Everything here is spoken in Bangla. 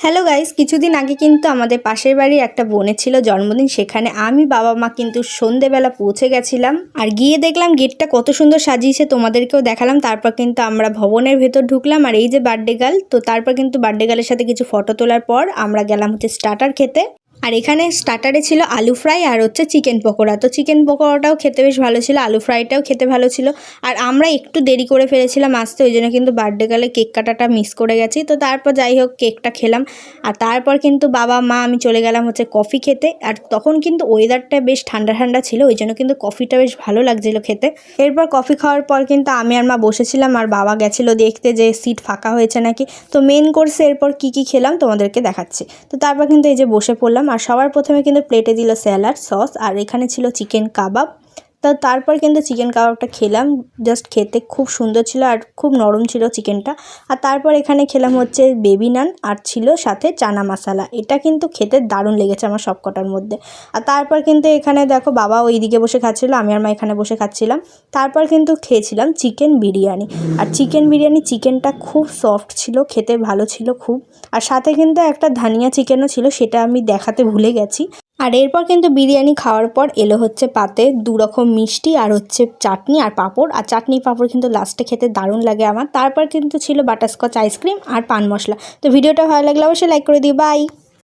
হ্যালো গাইস, কিছুদিন আগে কিন্তু আমাদের পাশের বাড়ির একটা বোনের ছিল জন্মদিন। সেখানে আমি বাবা মা কিন্তু সন্ধেবেলা পৌঁছে গেছিলাম আর গিয়ে দেখলাম গেটটা কত সুন্দর সাজিয়েছে, তোমাদেরকেও দেখালাম। তারপর কিন্তু আমরা ভবনের ভেতর ঢুকলাম আর এই যে বার্থডে গার্ল, তো তারপর কিন্তু বার্থডে গার্লের সাথে কিছু ফটো তোলার পর আমরা গেলাম হচ্ছে স্টার্টার খেতে। আর এখানে স্টার্টারে ছিল আলু ফ্রাই আর হচ্ছে চিকেন পকোড়া। তো চিকেন পকোড়াটাও খেতে বেশ ভালো ছিল, আলু ফ্রাইটাও খেতে ভালো ছিল। আর আমরা একটু দেরি করে ফেলেছিলাম আসতে, ওই জন্য কিন্তু বার্থডে গার্লে কেক কাটাটা মিস করে গেছি। তো তারপর যাই হোক কেকটা খেলাম আর তারপর কিন্তু বাবা মা আমি চলে গেলাম হচ্ছে কফি খেতে। আর তখন কিন্তু ওয়েদারটা বেশ ঠান্ডা ঠান্ডা ছিল, ওই জন্য কিন্তু কফিটা বেশ ভালো লাগছিল খেতে। এরপর কফি খাওয়ার পর কিন্তু আমি আর মা বসেছিলাম আর বাবা গেছিলো দেখতে যে সিট ফাঁকা হয়েছে নাকি। তো মেন কোর্সে এরপর কী কী খেলাম তোমাদেরকে দেখাচ্ছি। তো তারপর কিন্তু এই যে বসে পড়লাম আর সবার প্রথমে কিন্তু প্লেটে দিল স্যালাড সস আর এখানে ছিল চিকেন কাবাব। তো তারপর কিন্তু চিকেন কাবাবটা খেলাম, জাস্ট খেতে খুব সুন্দর ছিল আর খুব নরম ছিল চিকেনটা। আর তারপর এখানে খেলাম হচ্ছে বেবি নান আর ছিল সাথে চানা মশলা। এটা কিন্তু খেতে দারুণ লেগেছে আমার সব কটার মধ্যে। আর তারপর কিন্তু এখানে দেখো বাবা ওই দিকে বসে খাচ্ছিলো, আমি আর মা এখানে বসে খাচ্ছিলাম। তারপর কিন্তু খেয়েছিলাম চিকেন বিরিয়ানি। আর চিকেন বিরিয়ানি চিকেনটা খুব সফট ছিল, খেতে ভালো ছিল খুব। আর সাথে কিন্তু একটা ধনিয়া চিকেনও ছিল, সেটা আমি দেখাতে ভুলে গেছি। আর এরপর কিন্তু বিরিয়ানি খাওয়ার পর এলো হচ্ছে পাতে 2 রকম মিষ্টি আর হচ্ছে চাটনি আর পাঁপড়। আর চাটনি পাঁপড় কিন্তু লাস্টে খেতে দারুণ লাগে আমার। তারপর কিন্তু ছিল বাটারস্কচ আইসক্রিম আর পান মশলা। তো ভিডিওটা ভালো লাগলে অবশ্যই লাইক করে দিও। বাই।